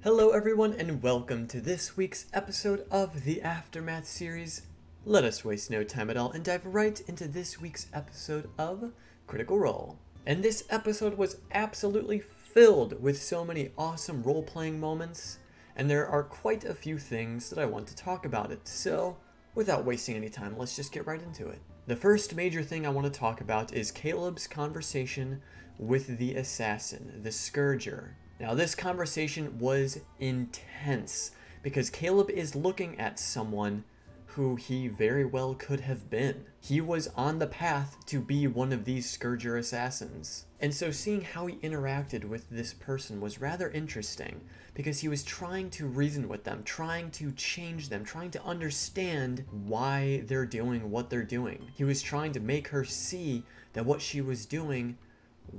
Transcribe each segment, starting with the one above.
Hello everyone and welcome to this week's episode of the Aftermath series. Let us waste no time at all and dive right into this week's episode of Critical Role. And this episode was absolutely filled with so many awesome role-playing moments, and there are quite a few things that I want to talk about it, so without wasting any time, let's just get right into it. The first major thing I want to talk about is Caleb's conversation with the assassin, the Scourger. Now this conversation was intense because Caleb is looking at someone who he very well could have been. He was on the path to be one of these Scourger assassins. And so seeing how he interacted with this person was rather interesting because he was trying to reason with them, trying to change them, trying to understand why they're doing what they're doing. He was trying to make her see that what she was doing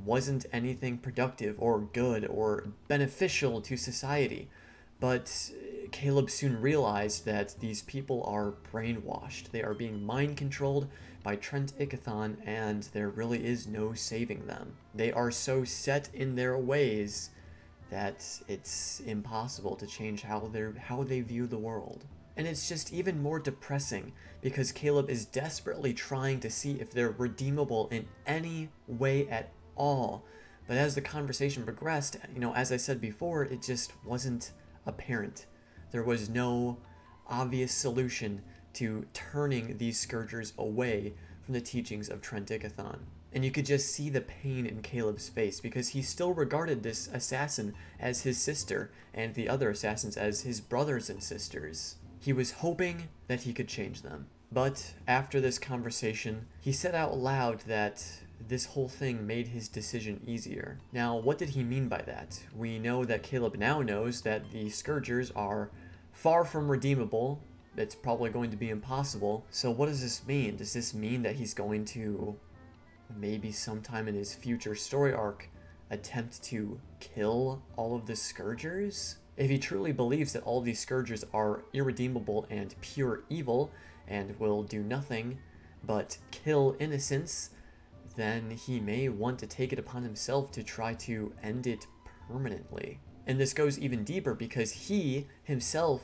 wasn't anything productive or good or beneficial to society. But Caleb soon realized that these people are brainwashed. They are being mind-controlled by Trent Ickathon, and there really is no saving them. They are so set in their ways that it's impossible to change how they view the world. And it's just even more depressing because Caleb is desperately trying to see if they're redeemable in any way at all. But as the conversation progressed, as I said before, it just wasn't apparent. There was no obvious solution to turning these Scourgers away from the teachings of Trent Ickathon. And you could just see the pain in Caleb's face because he still regarded this assassin as his sister and the other assassins as his brothers and sisters. He was hoping that he could change them. But after this conversation, he said out loud that this whole thing made his decision easier. Now, what did he mean by that? We know that Caleb now knows that the Scourgers are far from redeemable. It's probably going to be impossible. So what does this mean? Does this mean that he's going to, maybe sometime in his future story arc, attempt to kill all of the Scourgers? If he truly believes that all of these Scourgers are irredeemable and pure evil and will do nothing but kill innocents, then he may want to take it upon himself to try to end it permanently. And this goes even deeper because he himself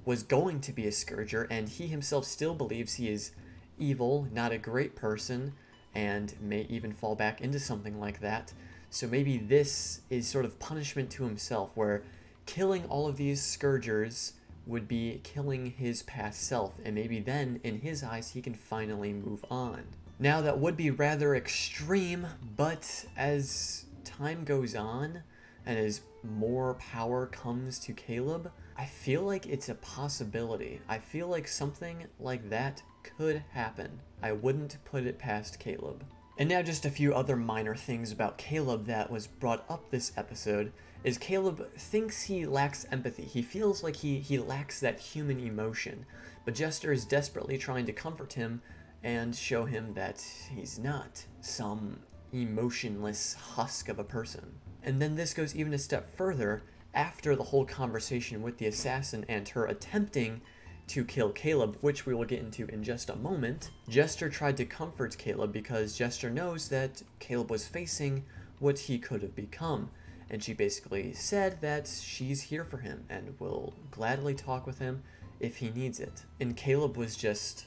was going to be a Scourger, and he himself still believes he is evil, not a great person, and may even fall back into something like that. So maybe this is sort of punishment to himself, where killing all of these Scourgers would be killing his past self, and maybe then, in his eyes, he can finally move on. Now, that would be rather extreme, but as time goes on, and as more power comes to Caleb, I feel like it's a possibility. I feel like something like that could happen. I wouldn't put it past Caleb. And now just a few other minor things about Caleb that was brought up this episode is Caleb thinks he lacks empathy. He feels like he lacks that human emotion, but Jester is desperately trying to comfort him and show him that he's not some emotionless husk of a person. And then this goes even a step further. After the whole conversation with the assassin and her attempting to kill Caleb, which we will get into in just a moment, Jester tried to comfort Caleb because Jester knows that Caleb was facing what he could have become. And she basically said that she's here for him and will gladly talk with him if he needs it. And Caleb was just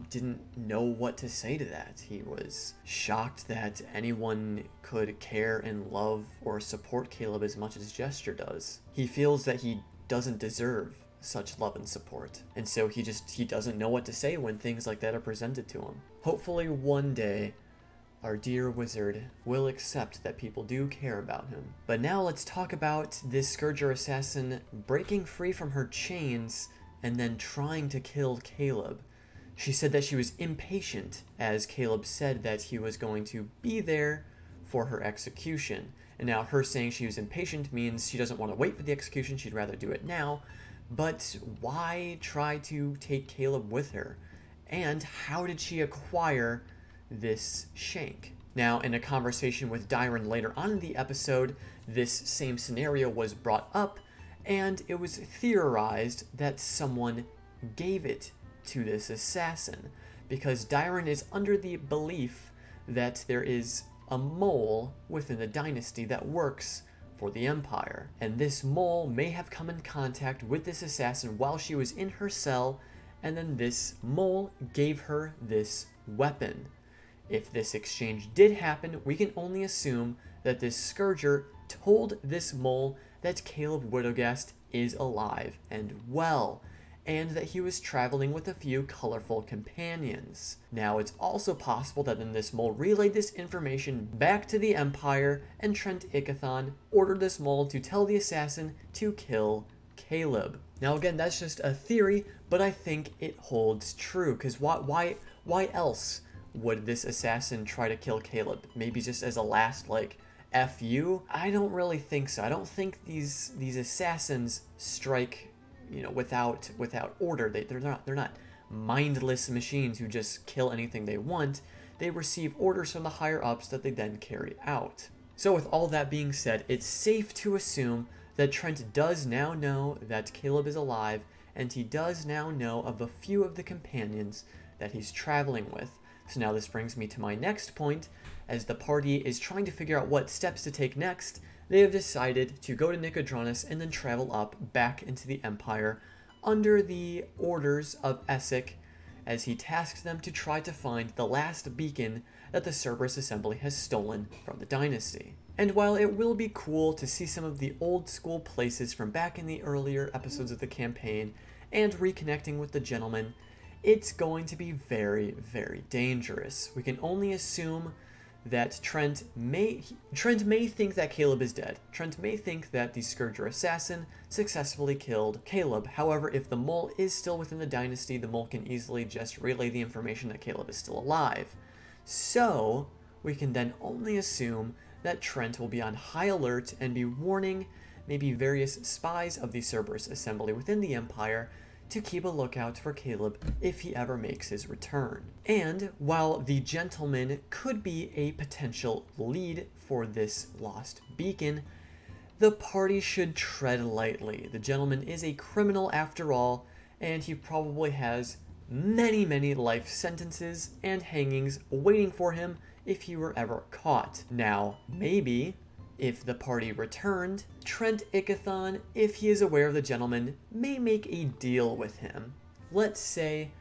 didn't know what to say to that. He was shocked that anyone could care and love or support Caleb as much as Jester does. He feels that he doesn't deserve such love and support, and so he doesn't know what to say when things like that are presented to him. Hopefully one day our dear wizard will accept that people do care about him. But now let's talk about this Scourger assassin breaking free from her chains and then trying to kill Caleb. She said that she was impatient, as Caleb said that he was going to be there for her execution. And now her saying she was impatient means she doesn't want to wait for the execution, she'd rather do it now. But why try to take Caleb with her? And how did she acquire this shank? Now, in a conversation with Dyron later on in the episode, this same scenario was brought up, and it was theorized that someone gave it to this assassin, because Dyron is under the belief that there is a mole within the dynasty that works for the Empire. And this mole may have come in contact with this assassin while she was in her cell, and then this mole gave her this weapon. If this exchange did happen, we can only assume that this Scourger told this mole that Caleb Widogast is alive and well, and that he was traveling with a few colorful companions. Now, it's also possible that then this mole relayed this information back to the Empire, and Trent Ickathon ordered this mole to tell the assassin to kill Caleb. Now again, that's just a theory, but I think it holds true, because why else would this assassin try to kill Caleb? Maybe just as a last, like, F you? I don't really think so. I don't think these assassins strike, you know, without order. They're not mindless machines who just kill anything they want. They receive orders from the higher ups that they then carry out. So with all that being said, it's safe to assume that Trent does now know that Caleb is alive, and he does now know of a few of the companions that he's traveling with. So now this brings me to my next point. As the party is trying to figure out what steps to take next, they have decided to go to Nicodranus and then travel up back into the Empire under the orders of Essek, as he tasks them to try to find the last beacon that the Cerberus Assembly has stolen from the Dynasty. And while it will be cool to see some of the old school places from back in the earlier episodes of the campaign and reconnecting with the gentleman, it's going to be very, very dangerous. We can only assume that Trent may think that Caleb is dead. Trent may think that the Scourger assassin successfully killed Caleb. However, if the mole is still within the Dynasty, the mole can easily just relay the information that Caleb is still alive. So, we can then only assume that Trent will be on high alert and be warning maybe various spies of the Cerberus Assembly within the Empire to keep a lookout for Caleb if he ever makes his return. And while the gentleman could be a potential lead for this lost beacon, the party should tread lightly. The gentleman is a criminal after all, and he probably has many, many life sentences and hangings waiting for him if he were ever caught. Now, maybe if the party returned, Trent Ickathon, if he is aware of the gentleman, may make a deal with him. Let's say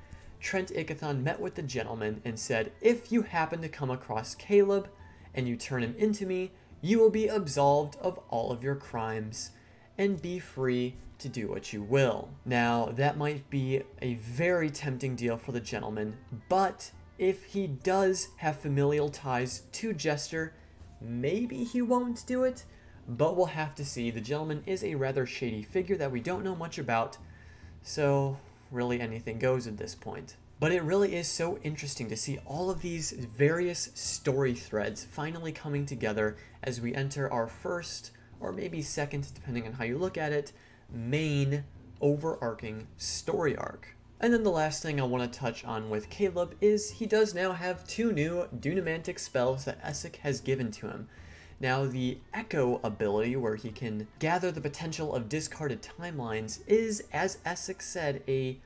Trent Ickathon met with the gentleman and said, if you happen to come across Caleb and you turn him into me, you will be absolved of all of your crimes and be free to do what you will. Now, that might be a very tempting deal for the gentleman, but if he does have familial ties to Jester, maybe he won't do it, but we'll have to see. The gentleman is a rather shady figure that we don't know much about, so really anything goes at this point. But it really is so interesting to see all of these various story threads finally coming together as we enter our first, or maybe second, depending on how you look at it, main overarching story arc. And then the last thing I want to touch on with Caleb is he does now have 2 new Dunamantic spells that Essek has given to him. Now, the Echo ability, where he can gather the potential of discarded timelines, is, as Essek said, a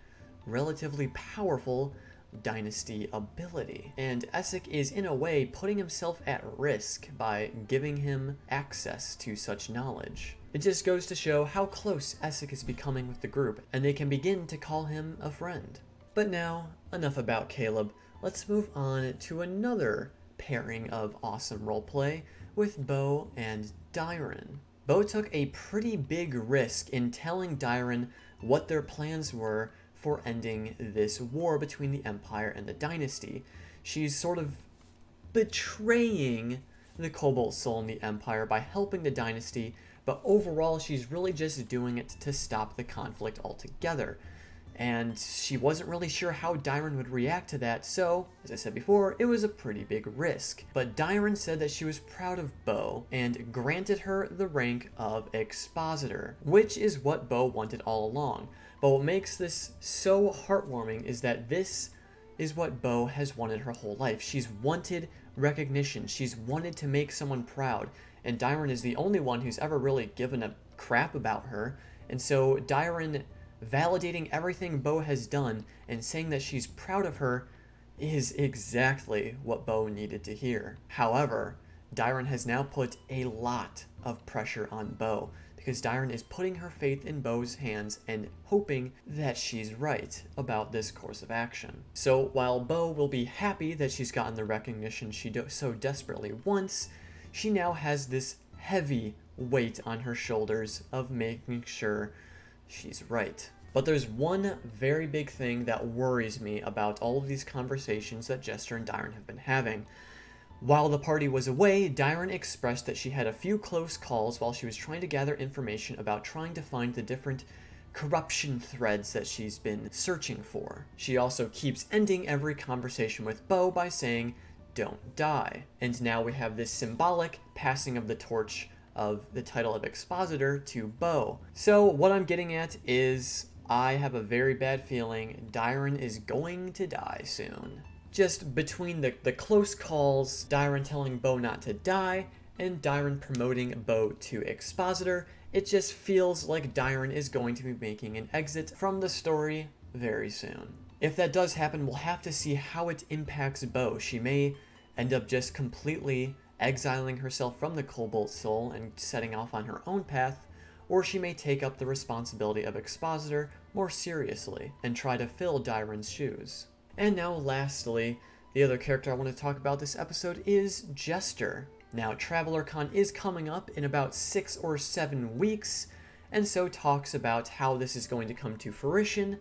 relatively powerful Dynasty ability. And Essek is, in a way, putting himself at risk by giving him access to such knowledge. It just goes to show how close Essek is becoming with the group, and they can begin to call him a friend. But now, enough about Caleb. Let's move on to another pairing of awesome roleplay with Beau and Dyron. Beau took a pretty big risk in telling Dyron what their plans were for ending this war between the Empire and the Dynasty. She's sort of betraying the Cobalt Soul in the Empire by helping the Dynasty, but overall she's really just doing it to stop the conflict altogether. And she wasn't really sure how Dyron would react to that, so, as I said before, it was a pretty big risk. But Dyron said that she was proud of Beau and granted her the rank of Expositor, which is what Beau wanted all along. But what makes this so heartwarming is that this is what Beau has wanted her whole life. She's wanted recognition. She's wanted to make someone proud. And Dyron is the only one who's ever really given a crap about her. And so Dyron validating everything Beau has done and saying that she's proud of her is exactly what Beau needed to hear. However, Dyron has now put a lot of pressure on Beau, because Dyron is putting her faith in Beau's hands and hoping that she's right about this course of action. So while Beau will be happy that she's gotten the recognition she so desperately wants, she now has this heavy weight on her shoulders of making sure she's right. But there's one very big thing that worries me about all of these conversations that Jester and Dyron have been having. While the party was away, Dyron expressed that she had a few close calls while she was trying to gather information about trying to find the different corruption threads that she's been searching for. She also keeps ending every conversation with Beau by saying, "Don't die." And now we have this symbolic passing of the torch of the title of expositor to Beau. So what I'm getting at is I have a very bad feeling Dyron is going to die soon. Just between the close calls, Dyron telling Beau not to die, and Dyron promoting Beau to expositor, it just feels like Dyron is going to be making an exit from the story very soon. If that does happen, we'll have to see how it impacts Beau. She may end up just completely exiling herself from the Cobalt Soul and setting off on her own path, or she may take up the responsibility of expositor more seriously and try to fill Dyron's shoes. And now lastly, the other character I want to talk about this episode is Jester. Now TravelerCon is coming up in about 6 or 7 weeks, and so talks about how this is going to come to fruition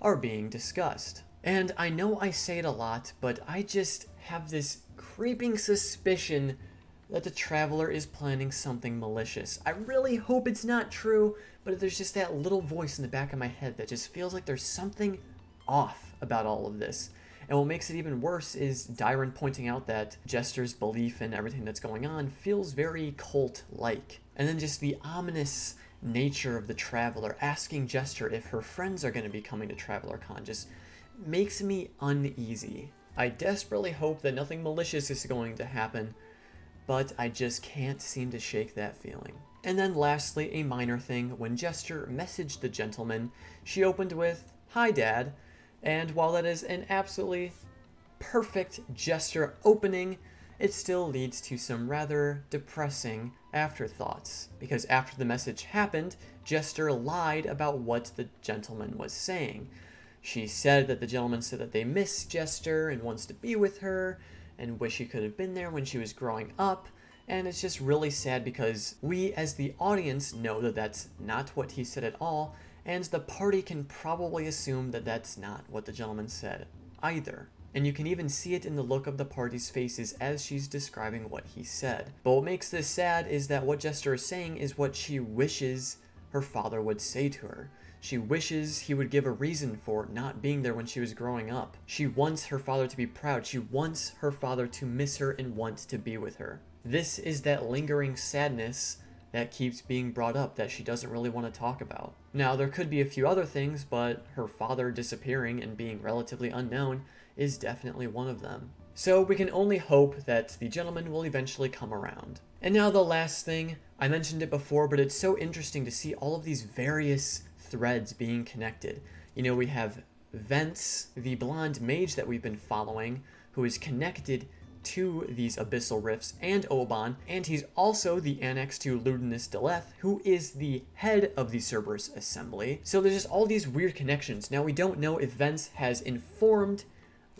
are being discussed. And I know I say it a lot, but I just have this creeping suspicion that the Traveler is planning something malicious. I really hope it's not true, but there's just that little voice in the back of my head that just feels like there's something off about all of this. And what makes it even worse is Dyron pointing out that Jester's belief in everything that's going on feels very cult-like. And then just the ominous nature of the Traveler asking Jester if her friends are going to be coming to TravelerCon just makes me uneasy. I desperately hope that nothing malicious is going to happen, but I just can't seem to shake that feeling. And then lastly, a minor thing, when Jester messaged the gentleman, she opened with, "Hi Dad," and while that is an absolutely perfect Jester opening, it still leads to some rather depressing afterthoughts, because after the message happened, Jester lied about what the gentleman was saying. She said that the gentleman said that they miss Jester and wants to be with her, and wish he could have been there when she was growing up, and it's just really sad because we as the audience know that that's not what he said at all, and the party can probably assume that that's not what the gentleman said either. And you can even see it in the look of the party's faces as she's describing what he said. But what makes this sad is that what Jester is saying is what she wishes her father would say to her. She wishes he would give a reason for not being there when she was growing up. She wants her father to be proud. She wants her father to miss her and want to be with her. This is that lingering sadness that keeps being brought up that she doesn't really want to talk about. Now, there could be a few other things, but her father disappearing and being relatively unknown is definitely one of them. So we can only hope that the gentleman will eventually come around. And now the last thing, I mentioned it before, but it's so interesting to see all of these various threads being connected. You know, we have Vence, the blonde mage that we've been following, who is connected to these abyssal rifts, and Oban, and he's also the annex to Ludinus Deleth, who is the head of the Cerberus Assembly. So there's just all these weird connections. Now we don't know if Vence has informed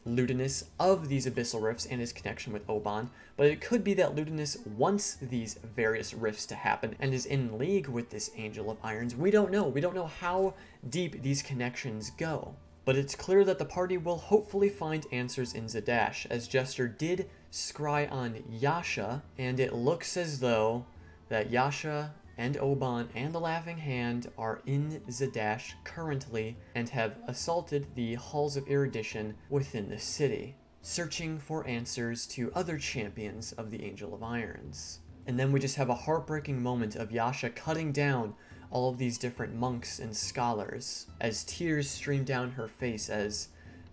Ludinus of these abyssal rifts and his connection with Oban, but it could be that Ludinus wants these various rifts to happen and is in league with this Angel of Irons. We don't know. We don't know how deep these connections go. But it's clear that the party will hopefully find answers in Zadash, as Jester did scry on Yasha, and it looks as though that Yasha and Oban and the Laughing Hand are in Zadash currently and have assaulted the halls of erudition within the city, searching for answers to other champions of the Angel of Irons. And then we just have a heartbreaking moment of Yasha cutting down all of these different monks and scholars as tears stream down her face, as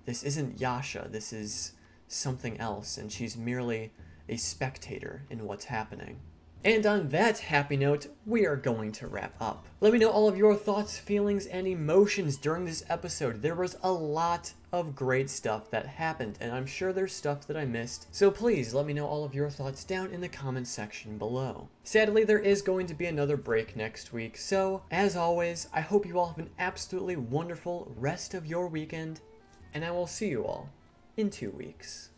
this isn't Yasha, this is something else, and she's merely a spectator in what's happening. And on that happy note, we are going to wrap up. Let me know all of your thoughts, feelings, and emotions during this episode. There was a lot of great stuff that happened, and I'm sure there's stuff that I missed. So please let me know all of your thoughts down in the comments section below. Sadly, there is going to be another break next week, so as always, I hope you all have an absolutely wonderful rest of your weekend, and I will see you all in 2 weeks.